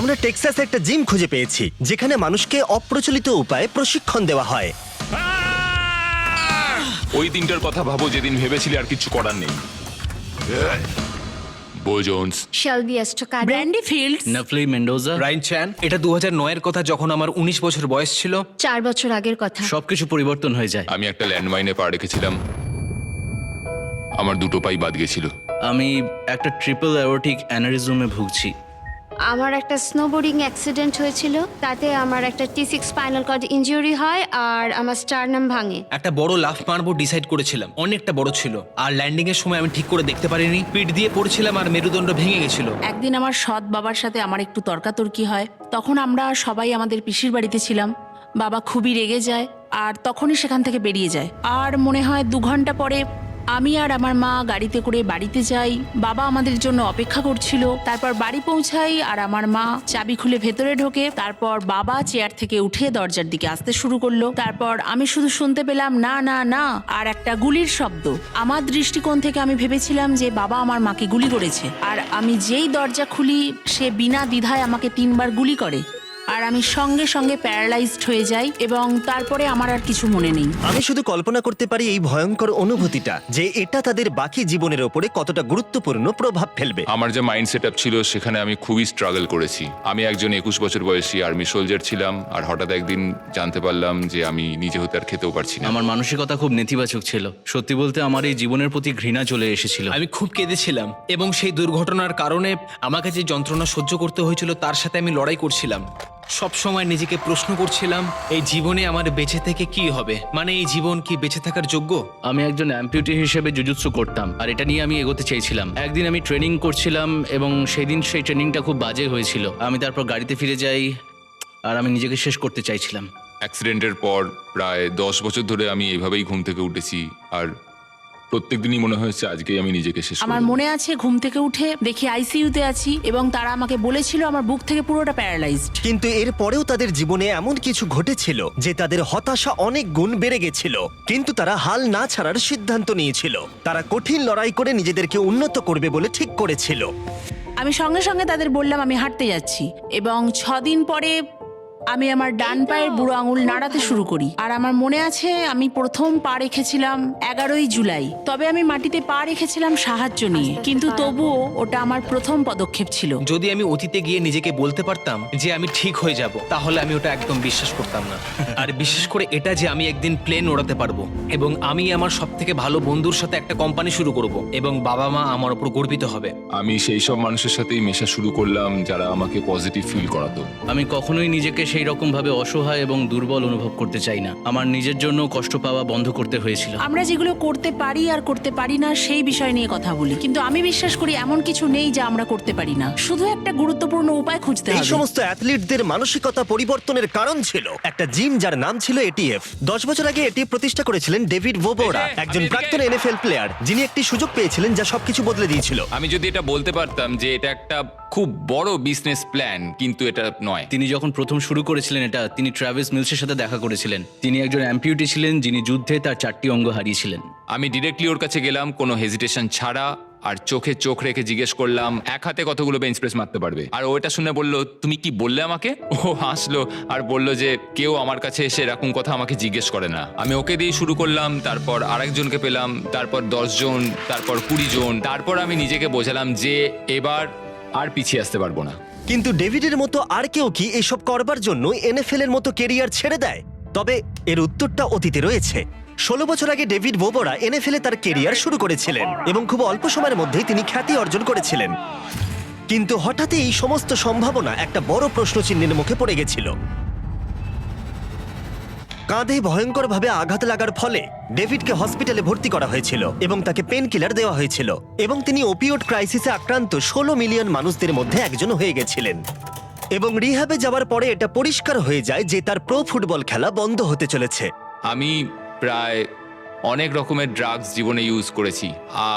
আমরা টেক্সাসে একটা জিম খুঁজে পেয়েছি যেখানে মানুষকে অপ্রচলিত উপায়ে প্রশিক্ষণ দেওয়া হয়। ওই দিনটার কথা ভাবো যেদিন ভেবেছিলে আর কিছু করার নেই। Bo Jones, Shelby Estocado, Brandy Fields, Nafli Mendoza. Ryan Chan. এটা 2009 এর কথা, যখন আমার 19 বছর বয়স ছিল। 4 বছর আগের কথা। সবকিছু পরিবর্তন হয়ে যায়। আমি একটা ল্যান্ডমাইনে পা রেখেছিলাম, আমার দুটো পাই বাদ গেছিল। আমি একটা ট্রিপল অ্যাওর্টিক অ্যানারিজমে ভুগছি। আমার একটা স্নোবোর্ডিং অ্যাক্সিডেন্ট হয়েছিল, তাতে আমার একটা T6 স্পাইনাল কর্ড ইনজুরি হয় আর আমার স্টারনাম ভাঙে। একটা বড় লাফ মারবো ডিসাইড করেছিলাম, অনেকটা বড় ছিল, আর ল্যান্ডিং এর সময় আমি ঠিক করে দেখতে পারিনি, পিঠ দিয়ে পড়ছিলাম আর মেরুদণ্ড ভেঙে গেছিল। একদিন আমার সৎ বাবার সাথে আমার একটু তর্কাতর্কি হয়। তখন আমরা সবাই আমাদের পিসির বাড়িতে ছিলাম। বাবা খুবই রেগে যায় আর তখনই সেখান থেকে বেরিয়ে যায়। আর মনে হয় 2 ঘন্টা পরে আমি আর আমার মা গাড়িতে করে বাড়িতে যাই। বাবা আমাদের জন্য অপেক্ষা করছিল। তারপর বাড়ি পৌঁছাই আর আমার মা চাবি খুলে ভেতরে ঢোকে। তারপর বাবা চেয়ার থেকে উঠে দরজার দিকে আসতে শুরু করলো। তারপর আমি শুধু শুনতে পেলাম না না না আর একটা গুলির শব্দ। আমার দৃষ্টিকোণ থেকে আমি ভেবেছিলাম যে বাবা আমার মাকে গুলি করেছে। আর আমি যেই দরজা খুলি, সে বিনা দ্বিধায় আমাকে 3 বার গুলি করে। আর আমি সঙ্গে সঙ্গে প্যারালাইজড হয়ে যাই এবং তারপরে আমার আর কিছু মনে নেই। আমি শুধু কল্পনা করতে পারি এই ভয়ঙ্কর অনুভূতিটা, যে এটা তাদের বাকি জীবনের ওপরে কতটা গুরুত্বপূর্ণ প্রভাব ফেলবে। আমার যে মাইন্ড সেট আপ ছিল সেখানে আমি খুবই স্ট্রাগল করেছি। আমি একজন 21 বছর বয়সী আর্মি সোলজার ছিলাম, আর হঠাৎ একদিন জানতে পারলাম যে আমি নিজে হতে আর খেতেও পারছি না। আমার মানসিকতা খুব নেতিবাচক ছিল। সত্যি বলতে আমার এই জীবনের প্রতি ঘৃণা চলে এসেছিল। আমি খুব কেঁদেছিলাম এবং সেই দুর্ঘটনার কারণে আমাকে যে যন্ত্রণা সহ্য করতে হয়েছিল তার সাথে আমি লড়াই করছিলাম। সব সময় নিজেকে প্রশ্ন করছিলাম, এই জীবনে আমার বেঁচে থেকে কি হবে, মানে এই জীবন কি বেঁচে থাকার যোগ্য? আমি একজন অ্যাম্পিউটি হিসেবে জুজুৎসু করতাম, আর এটা নিয়ে আমি এগোতে চেয়েছিলাম। একদিন আমি ট্রেনিং করছিলাম এবং সেই ট্রেনিংটা খুব বাজে হয়েছিল। আমি তারপর গাড়িতে ফিরে যাই আর আমি নিজেকে শেষ করতে চাইছিলাম। অ্যাক্সিডেন্টের পর প্রায় 10 বছর ধরে আমি এইভাবেই ঘুম থেকে উঠেছি, আর প্রত্যেকদিনই মনে হয়েছে আজকেই আমি নিজেকে শেষ আমার করব। মনে আছে ঘুম থেকে উঠে দেখি আইসিইউতে আছি এবং তারা আমাকে বলেছিল আমার বুক থেকে পুরোটা প্যারালাইজড। কিন্তু এর পরেও তাদের জীবনে এমন কিছু ঘটেছিল যে তাদের হতাশা অনেক গুণ বেড়ে গেছিল। কিন্তু তারা হাল না ছাড়ার সিদ্ধান্ত নিয়েছিল। তারা কঠিন লড়াই করে নিজেদেরকে উন্নত করবে বলে ঠিক করেছিল। আমি সঙ্গে সঙ্গে তাদের বললাম আমি হাঁটতে যাচ্ছি এবং 6 দিন পরে আমি আমার ডান পায়ের বুড়ো আঙুল নাড়াতে শুরু করি। আর আমার মনে আছে আমি প্রথম পা রেখেছিলাম 11ই জুলাই। তবে আমি মাটিতে পা রেখেছিলাম সাহায্য নিয়ে, কিন্তু তবুও ওটা আমার প্রথম পদক্ষেপ ছিল। যদি আমি অতীতে গিয়ে নিজেকে বলতে পারতাম যে আমি ঠিক হয়ে যাব, তাহলে আমি ওটা একদম বিশ্বাস করতাম না। আর বিশেষ করে এটা যে আমি একদিন প্লেন ওড়াতে পারবো এবং আমি আমার সব থেকে ভালো বন্ধুর সাথে একটা কোম্পানি শুরু করব এবং বাবা মা আমার উপর গর্বিত হবে। আমি সেই সব মানুষের সাথেই মেশা শুরু করলাম যারা আমাকে পজিটিভ ফিল করাতো। আমি কখনোই নিজেকে সেই রকম ভাবে অসহায় এবং দুর্বল অনুভব করতে চাই না। আমার নিজের জন্য কষ্ট পাওয়া বন্ধ করতে হয়েছিল। আমরা যেগুলো করতে পারি আর করতে পারি না সেই বিষয় নিয়ে কথা বলি, কিন্তু আমি বিশ্বাস করি এমন কিছু নেই যা আমরা করতে পারি না। শুধু একটা গুরুত্বপূর্ণ উপায় খুঁজতে এই হবে। সমস্ত অ্যাথলিটদের মানসিকতা পরিবর্তনের কারণ ছিল একটা জিম যার নাম ছিল এটিএফ। 10 বছর আগে এটি প্রতিষ্ঠা করেছিলেন ডেভিড ভোবোরা, একজন প্রাক্তন এনএফএল প্লেয়ার, যিনি একটি সুযোগ পেয়েছিলেন যা সবকিছু বদলে দিয়েছিল। আমি যদি এটা বলতে পারতাম যে এটা একটা খুব বড় বিজনেস প্ল্যান, কিন্তু এটা নয়। তিনি যখন প্রথম শুরু করেছিলেন এটা, তিনি ট্রাভিস মিলসের সাথে দেখা করেছিলেন। তিনি একজন অ্যাম্পিউটি ছিলেন যিনি যুদ্ধে তার 4টি অঙ্গ হারিয়েছিলেন। আমি ডিরেক্টলি ওর কাছে গেলাম কোনো হেজিটেশন ছাড়া, আর চোখে চোখ রেখে জিজ্ঞেস করলাম এক হাতে কতগুলো বেঞ্চ প্রেস মারতে পারবে। আর ও এটা শুনে বলল, তুমি কি বললে আমাকে? ও হাসলো আর বলল যে কেউ আমার কাছে এসে এরকম কথা আমাকে জিজ্ঞেস করে না। আমি ওকে দিয়ে শুরু করলাম, তারপর আরেকজনকে পেলাম, তারপর 10 জন, তারপর 20 জন। তারপর আমি নিজেকে বোঝালাম যে এবার আর পিছিয়ে আসতে পারবো না। কিন্তু ডেভিডের মতো আর কেউ কি এসব করবার জন্য এনএফএল এর মতো কেরিয়ার ছেড়ে দেয়? তবে এর উত্তরটা অতীতে রয়েছে। 16 বছর আগে ডেভিড ভোবোরা এনএফএল এ তার কেরিয়ার শুরু করেছিলেন এবং খুব অল্প সময়ের মধ্যেই তিনি খ্যাতি অর্জন করেছিলেন। কিন্তু হঠাৎই এই সমস্ত সম্ভাবনা একটা বড় প্রশ্নচিহ্নের মুখে পড়ে গেছিল। কাঁধে ভয়ঙ্করভাবে আঘাত লাগার ফলে ডেভিডকে হসপিটালে ভর্তি করা হয়েছিল এবং তাকে পেন কিলার দেওয়া হয়েছিল, এবং তিনি ওপিওড ক্রাইসিসে আক্রান্ত 16 মিলিয়ন মানুষদের মধ্যে একজন হয়ে গেছিলেন। এবং রিহ্যাবে যাওয়ার পরে এটা পরিষ্কার হয়ে যায় যে তার প্রো ফুটবল খেলা বন্ধ হতে চলেছে। আমি প্রায় অনেক রকমের ড্রাগস জীবনে ইউজ করেছি,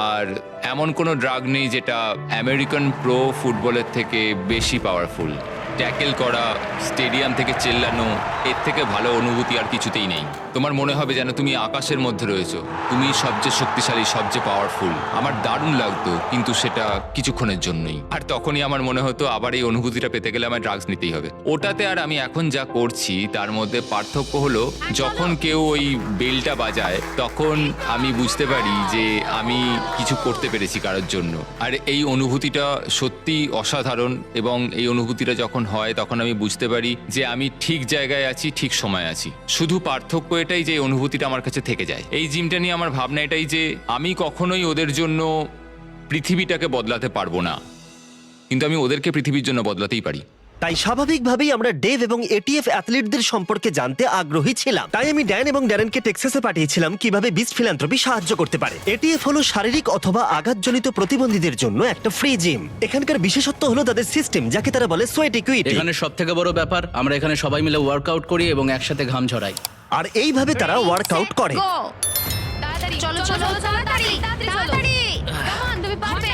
আর এমন কোনো ড্রাগ নেই যেটা আমেরিকান প্রো ফুটবলের থেকে বেশি পাওয়ারফুল। ট্যাকেল করা, স্টেডিয়াম থেকে চেল্লানো, এর থেকে ভালো অনুভূতি আর কিছুতেই নেই। তোমার মনে হবে যেন তুমি আকাশের মধ্যে রয়েছো, তুমি সবচেয়ে শক্তিশালী, সবচেয়ে পাওয়ারফুল। আমার দারুণ লাগতো, কিন্তু সেটা কিছুক্ষণের জন্যই। আর তখনই আমার মনে হতো আবার এই অনুভূতিটা পেতে গেলে আমার ড্রাগস নিতেই হবে। ওটাতে আর আমি এখন যা করছি তার মধ্যে পার্থক্য হলো, যখন কেউ ওই বেলটা বাজায় তখন আমি বুঝতে পারি যে আমি কিছু করতে পেরেছি কারোর জন্য। আর এই অনুভূতিটা সত্যি অসাধারণ, এবং এই অনুভূতিটা যখন হয় তখন আমি বুঝতে পারি যে আমি ঠিক জায়গায় আছি, ঠিক সময় আছি। শুধু পার্থক্য এটাই যে এই অনুভূতিটা আমার কাছে থেকে যায়। এই জিমটা নিয়ে আমার ভাবনা এটাই যে আমি কখনোই ওদের জন্য পৃথিবীটাকে বদলাতে পারবো না, কিন্তু আমি ওদেরকে পৃথিবীর জন্য বদলাতেই পারি। তাই স্বাভাবিকভাবেই আমরা ডেভ এবং এটিএফ অ্যাথলিটদের সম্পর্কে জানতে আগ্রহী ছিলাম। তাই আমি ড্যান এবং ড্যারেনকে টেক্সাসে পাঠিয়েছিলাম কিভাবে বিস্ট ফিলান্থ্রপি সাহায্য করতে পারে। এটিএফ হলো শারীরিক অথবা আঘাতজনিত প্রতিবন্ধীদের জন্য একটা ফ্রি জিম। এখানকার বিশেষত্ব হলো তাদের সিস্টেম, যাকে তারা বলে সোয়েট ইকুইটি। এখানে সব থেকে বড় ব্যাপার, আমরা এখানে সবাই মিলে ওয়ার্কআউট করি এবং একসাথে ঘাম ঝরাই। আর এইভাবে তারা ওয়ার্কআউট করে। চলো চলো তাড়াতাড়ি তাড়াতাড়ি, কাম অন, তুমি পারবে।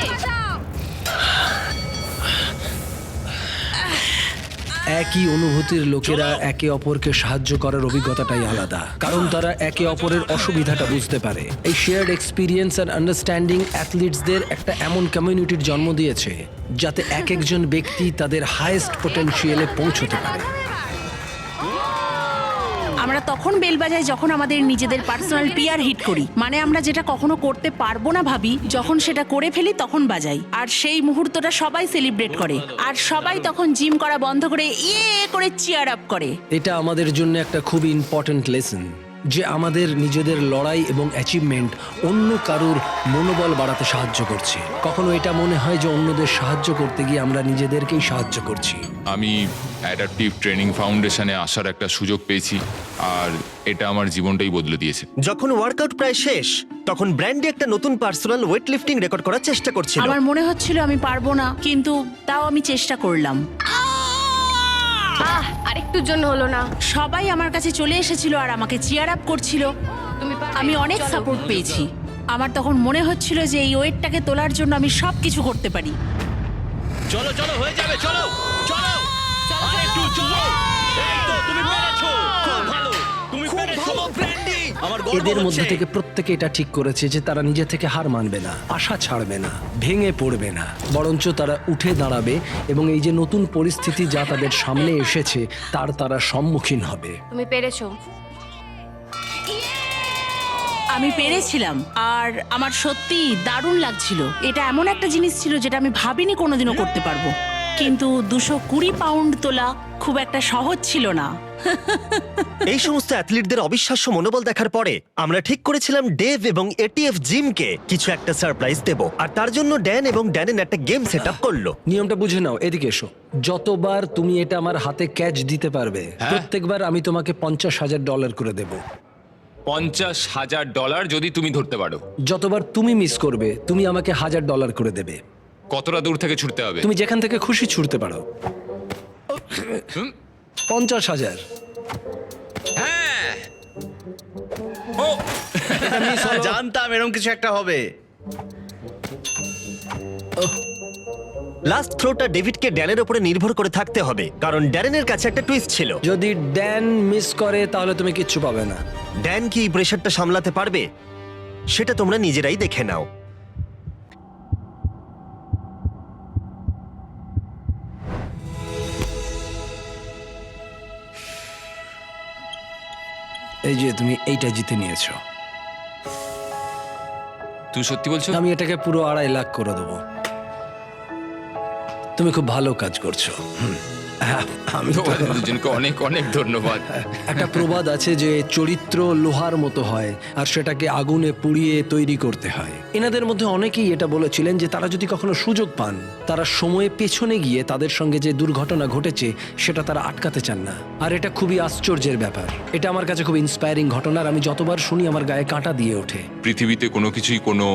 একই অনুভূতির লোকেরা একে অপরকে সাহায্য করার অভিজ্ঞতাটাই আলাদা, কারণ তারা একে অপরের অসুবিধাটা বুঝতে পারে। এই শেয়ার্ড এক্সপিরিয়েন্স আর আন্ডারস্ট্যান্ডিং অ্যাথলিটসদের একটা এমন কমিউনিটির জন্ম দিয়েছে যাতে এক একজন ব্যক্তি তাদের হাইয়েস্ট পটেনশিয়ালে পৌঁছতে পারে। আমরা তখন বেল বাজাই যখন আমাদের নিজেদের পার্সোনাল পিয়ার হিট করি, মানে আমরা যেটা কখনো করতে পারবো না ভাবি, যখন সেটা করে ফেলি তখন বাজাই। আর সেই মুহূর্তটা সবাই সেলিব্রেট করে, আর সবাই তখন জিম করা বন্ধ করে ইয়ে করে চিয়ার আপ করে। এটা আমাদের জন্য একটা খুব ইম্পর্ট্যান্ট লেসন, যে আমাদের নিজেদের লড়াই এবং অ্যাচিভমেন্ট অন্য কারুর মনোবল বাড়াতে সাহায্য করছে। কখনো এটা মনে হয় যে অন্যদের সাহায্য করতে গিয়ে আমরা নিজেদেরকেই সাহায্য করছি। আমি অ্যাডাপটিভ ট্রেনিং ফাউন্ডেশনে আসার একটা সুযোগ পেয়েছি, আর এটা আমার জীবনটাই বদলে দিয়েছে। যখন ওয়ার্কআউট প্রায় শেষ, তখন ব্র্যান্ডি একটা নতুন পার্সোনাল ওয়েট লিফটিং রেকর্ড করার চেষ্টা করছিল। আমার মনে হচ্ছিল আমি পারবো না, কিন্তু তাও আমি চেষ্টা করলাম। আরেকটুর জন্য হলো না। সবাই আমার কাছে চলে এসেছিল আর আমাকে চিয়ার আপ করছিল। তুমি পারবে। আমি অনেক চলো। সাপোর্ট পেয়েছি। আমার তখন মনে হচ্ছিল যে এই ওয়েটটাকে তোলার জন্য আমি সব কিছু করতে পারি। চলো চলো, হয়ে যাবে, চলো চলো, আরেকটু চলো। এই তো, তুমি পেরেছো, খুব ভালো, তুমি পেরেছো ব্র্যান্ডি। আমার গর্ব এদের মধ্যে হচ্ছে। থেকে প্রত্যেকে এটা ঠিক করেছে যে তারা নিজে থেকে হার মানবে না, আশা ছাড়বে না, ভেঙে পড়বে না, বরঞ্চ তারা উঠে দাঁড়াবে এবং এই যে নতুন পরিস্থিতি যা তাদের সামনে এসেছে তারা সম্মুখীন হবে। তুমি পেরেছো। আমি পেরেছিলাম, আর আমার সত্যি দারুণ লাগছিল। এটা এমন একটা জিনিস ছিল যেটা আমি ভাবিনি কোনোদিনও করতে পারবো। কিন্তু 220 পাউন্ড তোলা খুব একটা সহজ ছিল না। এই সমস্ত অ্যাথলিটদের অবিশ্বাস্য মনোবল দেখার পরে আমরা ঠিক করেছিলাম ডেভ এবং এটিএফ জিমকে কিছু একটা সারপ্রাইজ দেব। আর তার জন্য ড্যান এবং ড্যানেন একটা গেম সেট আপ করলো। নিয়মটা বুঝে নাও, এদিকে এসো। যতবার তুমি এটা আমার হাতে ক্যাচ দিতে পারবে, প্রত্যেকবার আমি তোমাকে $50,000 করে দেব। $50,000 যদি তুমি ধরতে পারো। যতবার তুমি মিস করবে তুমি আমাকে $1,000 করে দেবে। কতটা দূর থেকে ছুটতে হবে? তুমি যেখান থেকে খুশি ছুটতে পারো। 50,000। হ্যাঁ, ও জানতাম এরকম কিছু একটা হবে। লাস্ট থ্রোটা ডেভিডকে ড্যানের উপরে নির্ভর করে থাকতে হবে, কারণ ড্যারেনের কাছে একটা টুইস্ট ছিল। যদি ড্যান মিস করে তাহলে তুমি কিচ্ছু পাবে না। ড্যান কি এই প্রেশারটা সামলাতে পারবে সেটা তোমরা নিজেরাই দেখে নাও। এই যে তুমি এইটা জিতে নিয়েছো। তুমি সত্যি বলছো? আমি এটাকে পুরো $2.5 লাখ করে দেবো। তুমি খুব ভালো কাজ করছো। আমি তো তোমাদের দুজনকে অনেক অনেক ধন্যবাদ। একটা প্রবাদ আছে যে চরিত্র লোহার মতো হয় আর সেটাকে আগুনে পুড়িয়ে তৈরি করতে হয়। এনাদের মধ্যে অনেকেই এটা বলেছিলেন যে তারা যদি কখনো সুযোগ পান তারা সময়ে পেছনে গিয়ে তাদের সঙ্গে যে দুর্ঘটনা ঘটেছে সেটা তারা আটকাতে চান না। আর এটা খুবই আশ্চর্যের ব্যাপার। এটা আমার কাছে খুব ইন্সপায়ারিং ঘটনা, আর আমি যতবার শুনি আমার গায়ে কাঁটা দিয়ে ওঠে। পৃথিবীতে কোনো কিছুই কোনো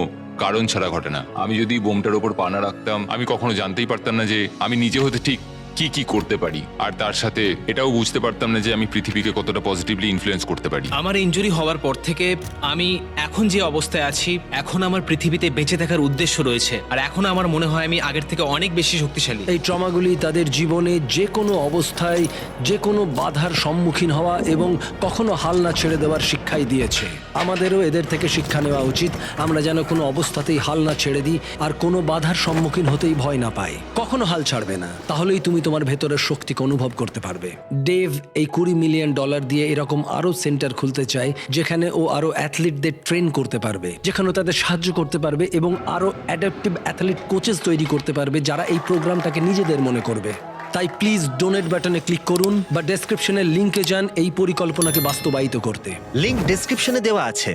কারণ ছাড়া ঘটে না। আমি যদি বোমটার ওপর পা না রাখতাম আমি কখনো জানতেই পারতাম না যে আমি নিজে হতে ঠিক কি কি করতে পারি, আর তার সাথে এটাও বুঝতে পারতাম না যে আমি পৃথিবীকে কতটা পজিটিভলি ইনফ্লুয়েন্স করতে পারি। আমার ইনজুরি হওয়ার পর থেকে আমি এখন যে অবস্থায় আছি, এখন আমার পৃথিবীতে বেঁচে থাকার উদ্দেশ্য রয়েছে, আর এখন আমার মনে হয় আমি আগের থেকে অনেক বেশি শক্তিশালী। এই ট্রমাগুলি তাদের জীবনে যে কোনো অবস্থায় যে কোনো বাধার সম্মুখীন হওয়া এবং কখনো হাল না ছেড়ে দেওয়ার শিক্ষাই দিয়েছে। আমাদেরও এদের থেকে শিক্ষা নেওয়া উচিত, আমরা যেন কোনো অবস্থাতেই হাল না ছেড়ে দিই আর কোনো বাধার সম্মুখীন হতেই ভয় না পাই। কখনো হাল ছাড়বে না, তাহলেই তুমি তোমার ভেতরের শক্তিকে অনুভব করতে পারবে। ডেভ এই $20 মিলিয়ন দিয়ে এরকম আরো সেন্টার খুলতে চায়, যেখানে ও আরো অ্যাথলিটদের ট্রেন করতে পারবে, যেখানে তাদের সাহায্য করতে পারবে এবং আরো অ্যাডাপটিভ অ্যাথলিট কোচেস তৈরি করতে পারবে যারা এই প্রোগ্রামটাকে নিজেদের মনে করবে। তাই প্লিজ ডোনেট বাটনে ক্লিক করুন বা ডেসক্রিপশনের লিংকে যান এই পরিকল্পনাকে বাস্তবায়িত করতে। লিংক ডেসক্রিপশনে দেওয়া আছে।